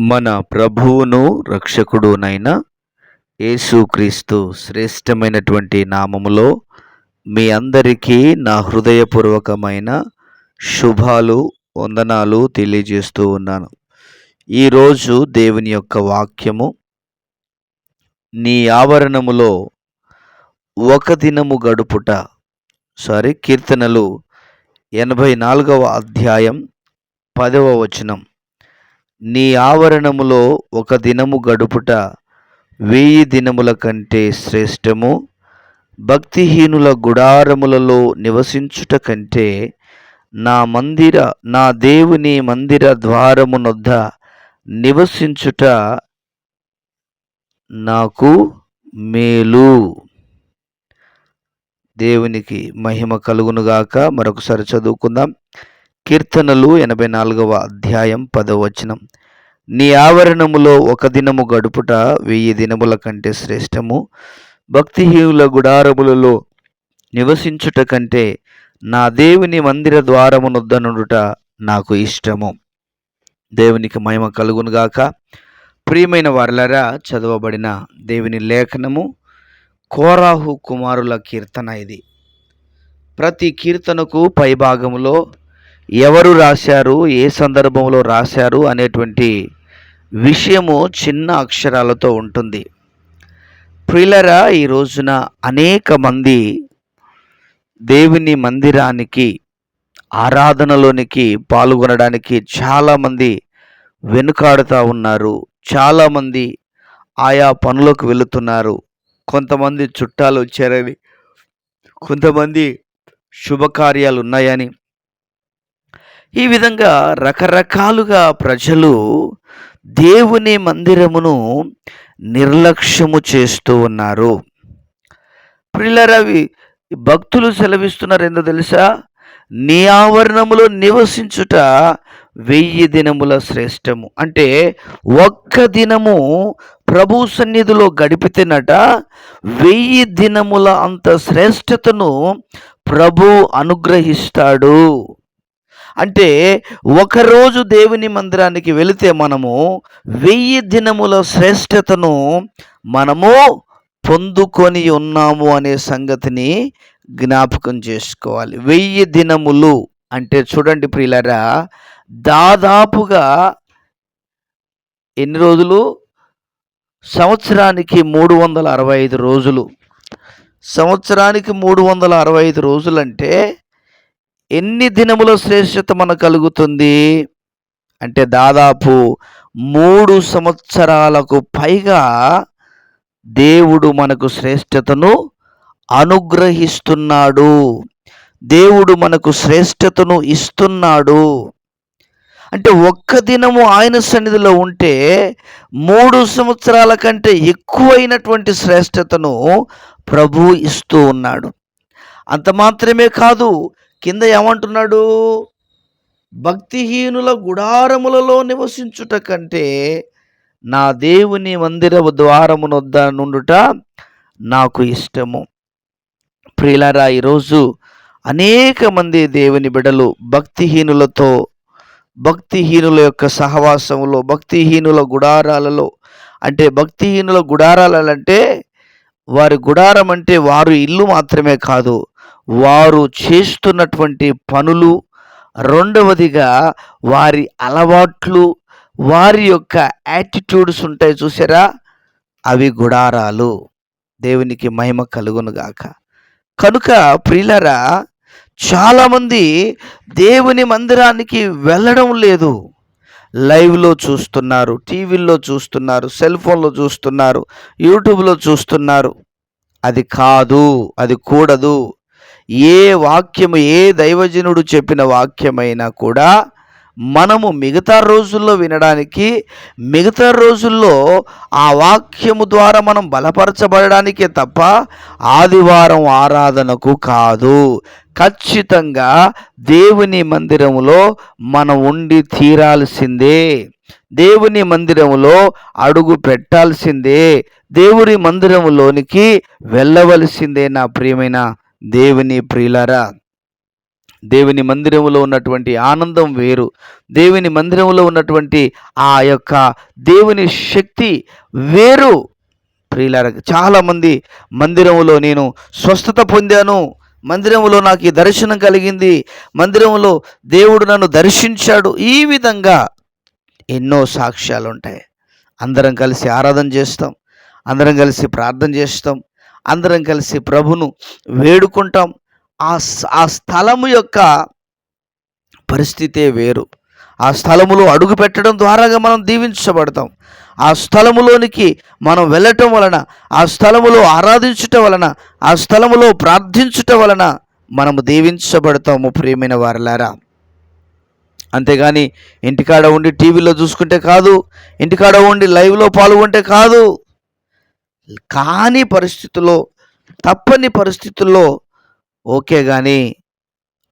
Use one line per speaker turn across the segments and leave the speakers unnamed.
మన ప్రభువును రక్షకుడునైన యేసుక్రీస్తు శ్రేష్టమైనటువంటి నామములో మీ అందరికీ నా హృదయపూర్వకమైన శుభాలు, వందనాలు తెలియజేస్తూ ఉన్నాను. ఈరోజు దేవుని యొక్క వాక్యము, నీ ఆవరణములో ఒక దినము గడుపుట. కీర్తనలు 84వ అధ్యాయం 10వ వచనం. నీ ఆవరణములో ఒక దినము గడుపుట 1000 దినముల కంటే శ్రేష్టము. భక్తిహీనుల గుడారములలో నివసించుట కంటే నా దేవుని మందిర ద్వారమునొద్ద నివసించుట నాకు మేలు. దేవునికి మహిమ కలుగునుగాక. మరొకసారి చదువుకుందాం. కీర్తనలు 84వ అధ్యాయం 10వ వచనం. నీ ఆవరణములో ఒక దినము గడుపుట 1000 దినముల కంటే శ్రేష్టము. భక్తిహీనుల గుడారములలో నివసించుట కంటే నా దేవుని మందిర ద్వారమునొద్ద నుండుట నాకు ఇష్టము. దేవునికి మహిమ కలుగునుగాక. ప్రియమైన వారలారా, చదవబడిన దేవుని లేఖనము కోరాహు కుమారుల కీర్తన. ఇది ప్రతి కీర్తనకు పైభాగములో ఎవరు రాశారు, ఏ సందర్భంలో రాశారు అనేటువంటి విషయము చిన్న అక్షరాలతో ఉంటుంది. ప్రియులారా, ఈ రోజున అనేక మంది దేవుని మందిరానికి, ఆరాధనలోనికి పాల్గొనడానికి చాలామంది వెనుకాడుతూ ఉన్నారు. చాలామంది ఆయా పనులకు వెళుతున్నారు. కొంతమంది చుట్టాలు వచ్చారని, కొంతమంది శుభకార్యాలు ఉన్నాయని, ఈ విధంగా రకరకాలుగా ప్రజలు దేవుని మందిరమును నిర్లక్ష్యము చేస్తూ ఉన్నారు. ప్రియులారా, భక్తులు సెలవిస్తున్నారు ఏందో తెలుసా? నీ ఆవరణములో నివసించుట 1000 దినముల శ్రేష్టము. అంటే ఒక్క దినము ప్రభు సన్నిధిలో గడిపితేనట 1000 దినముల అంత శ్రేష్టతను ప్రభు అనుగ్రహిస్తాడు. అంటే ఒకరోజు దేవుని మందిరానికి వెళితే మనము 1000 దినముల శ్రేష్టతను మనము పొందుకొని ఉన్నాము అనే సంగతిని జ్ఞాపకం చేసుకోవాలి. 1000 దినములు అంటే చూడండి ప్రియులారా, దాదాపుగా ఎన్ని రోజులు? సంవత్సరానికి 365 రోజులు. సంవత్సరానికి 365 రోజులంటే ఎన్ని దినముల శ్రేష్టత మనకు కలుగుతుంది అంటే దాదాపు 3 సంవత్సరాలకు పైగా దేవుడు మనకు శ్రేష్టతను అనుగ్రహిస్తున్నాడు. దేవుడు మనకు శ్రేష్టతను ఇస్తున్నాడు. అంటే ఒక్క దినము ఆయన సన్నిధిలో ఉంటే 3 సంవత్సరాల కంటే ఎక్కువైనటువంటి శ్రేష్టతను ప్రభు ఇస్తూ ఉన్నాడు. అంత మాత్రమే కాదు, కింద ఏమంటున్నాడు? భక్తిహీనుల గుడారములలో నివసించుట కంటే నా దేవుని మందిర ద్వారమునొద్ద నుండుట నాకు ఇష్టము. ప్రియులారా, ఈరోజు అనేక మంది దేవుని బిడ్డలు భక్తిహీనుల యొక్క సహవాసములో, భక్తిహీనుల గుడారాలలో, అంటే భక్తిహీనుల గుడారాలంటే వారి గుడారం అంటే వారు ఇల్లు మాత్రమే కాదు, వారు చేస్తున్నటువంటి పనులు, రెండవదిగా వారి అలవాట్లు, వారి యొక్క యాటిట్యూడ్స్ ఉంటాయి చూసారా, అవి గుడారాలు. దేవునికి మహిమ కలుగునుగాక. కనుక ప్రియులారా, చాలామంది దేవుని మందిరానికి వెళ్ళడం లేదు. లైవ్లో చూస్తున్నారు, టీవీల్లో చూస్తున్నారు, సెల్ ఫోన్లో చూస్తున్నారు, యూట్యూబ్లో చూస్తున్నారు. అది కాదు, అది కూడదు. ఏ వాక్యము, ఏ దైవజనుడు చెప్పిన వాక్యమైనా కూడా మనము మిగతా రోజుల్లో వినడానికి, మిగతా రోజుల్లో ఆ వాక్యము ద్వారా మనం బలపరచబడడానికే తప్ప ఆదివారం ఆరాధనకు కాదు. ఖచ్చితంగా దేవుని మందిరములో మనం ఉండి తీరాల్సిందే. దేవుని మందిరములో అడుగు పెట్టాల్సిందే. దేవుని మందిరములోనికి వెళ్ళవలసిందే. నా ప్రియమైన దేవుని ప్రియులారా, దేవుని మందిరములో ఉన్నటువంటి ఆనందం వేరు. దేవుని మందిరములో ఉన్నటువంటి ఆ యొక్క దేవుని శక్తి వేరు. ప్రియులారా, చాలామంది మందిరములో నేను స్వస్థత పొందాను, మందిరములో నాకు ఈ దర్శనం కలిగింది, మందిరములో దేవుడు నన్ను దర్శించాడు, ఈ విధంగా ఎన్నో సాక్ష్యాలు ఉంటాయి. అందరం కలిసి ఆరాధన చేస్తాం, అందరం కలిసి ప్రార్థన చేస్తాం, అందరం కలిసి ప్రభును వేడుకుంటాం. ఆ స్థలము యొక్క పరిస్థితే వేరు. ఆ స్థలములో అడుగు పెట్టడం ద్వారాగా మనం దీవించబడతాం. ఆ స్థలములోనికి మనం వెళ్ళటం వలన, ఆ స్థలములో ఆరాధించుట వలన, ఆ స్థలములో ప్రార్థించుట వలన మనము దీవించబడతాము ప్రియమైన వారలారా. అంతేగాని ఇంటికాడ ఉండి టీవీలో చూసుకుంటే కాదు, ఇంటికాడ ఉండి లైవ్లో పాల్గొంటే కాదు. కాని పరిస్థితుల్లో, తప్పని పరిస్థితుల్లో ఓకే, కానీ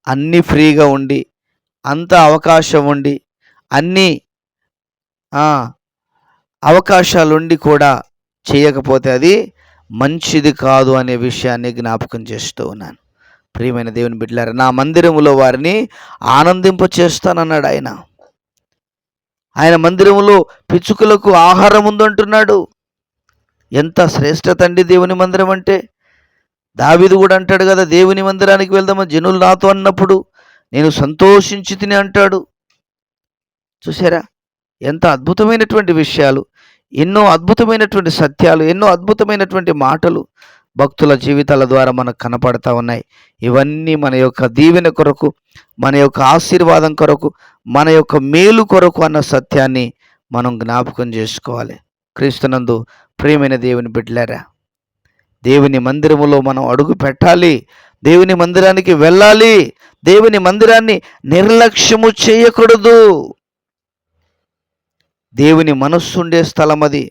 అన్నీ ఫ్రీగా ఉండి, అంత అవకాశం ఉండి, అన్నీ అవకాశాలుండి కూడా చేయకపోతే అది మంచిది కాదు అనే విషయాన్ని జ్ఞాపకం చేస్తూ ఉన్నాను. ప్రియమైన దేవుని బిడ్డలారా, నా మందిరములో వారిని ఆనందింప చేస్తానన్నాడు ఆయన. ఆయన మందిరములో పిచ్చుకలకు ఆహారం ఉందంటున్నాడు. ఎంత శ్రేష్టత అండి దేవుని మందిరం అంటే. దావీదు కూడా అంటాడు కదా, దేవుని మందిరానికి వెళ్దామని జనులు నాతో అన్నప్పుడు నేను సంతోషించి తిని అంటాడు. చూసారా, ఎంత అద్భుతమైనటువంటి విషయాలు, ఎన్నో అద్భుతమైనటువంటి సత్యాలు, ఎన్నో అద్భుతమైనటువంటి మాటలు భక్తుల జీవితాల ద్వారా మనకు కనపడతా ఉన్నాయి. ఇవన్నీ మన యొక్క దీవెన కొరకు, మన యొక్క ఆశీర్వాదం కొరకు, మన యొక్క మేలు కొరకు అన్న సత్యాన్ని మనం జ్ఞాపకం చేసుకోవాలి. క్రీస్తునందు ప్రియమైన దేవుని బిడ్డలారా, దేవుని మందిరములో మనం అడుగు పెట్టాలి, దేవుని మందిరానికి వెళ్ళాలి, దేవుని మందిరాన్ని నిర్లక్ష్యము చేయకూడదు. దేవుని మనస్సుండే స్థలం అది,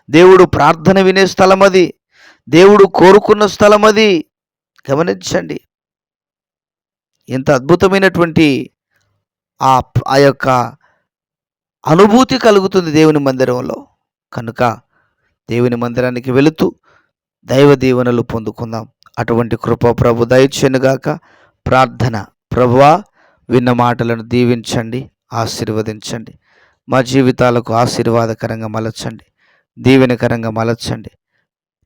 దేవుడు ప్రార్థన వినే స్థలం అది, దేవుడు కోరుకున్న స్థలం అది. గమనించండి, ఎంత అద్భుతమైనటువంటి ఆ యొక్క అనుభూతి కలుగుతుంది దేవుని మందిరంలో. కనుక దేవుని మందిరానికి వెళుతూ దైవ దీవెనలు పొందుకుందాం. అటువంటి కృప ప్రభు దయచేయునుగాక. ప్రార్థన. ప్రభువా, విన్న మాటలను దీవించండి, ఆశీర్వదించండి, మా జీవితాలకు ఆశీర్వాదకరంగా మలచండి, దీవెనకరంగా మలచండి.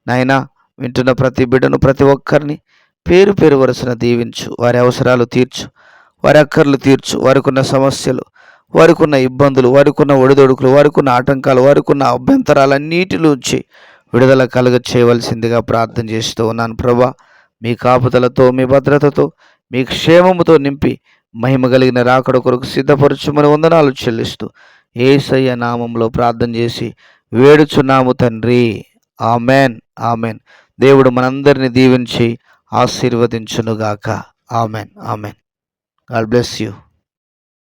నాయనా, వింటున్న ప్రతి బిడ్డను, ప్రతి ఒక్కరిని పేరు పేరు వరుసన దీవించు. వారి అవసరాలు తీర్చు, వారి అక్కర్లు తీర్చు, వారికి ఉన్న సమస్యలు, వారికి ఉన్న ఇబ్బందులు, వారికి ఉన్న ఒడిదొడుకులు, వారికి ఉన్న ఆటంకాలు, వారికి ఉన్న అభ్యంతరాలన్నిటిలోంచి విడుదల కలుగ చేయవలసిందిగా ప్రార్థన చేస్తూ ఉన్నాను. ప్రభా, మీ కాపుదలతో, మీ భద్రతతో, మీ క్షేమముతో నింపి మహిమ కలిగిన రాకడ కొరకు సిద్ధపరచుమని వందనాలు చెల్లిస్తూ యేసయ్య నామంలో ప్రార్థన చేసి వేడుచున్నాము తండ్రి. Amen, amen. దేవుడు మనందరినీ దీవించి ఆశీర్వదించునుగాక. Amen, amen. God bless you.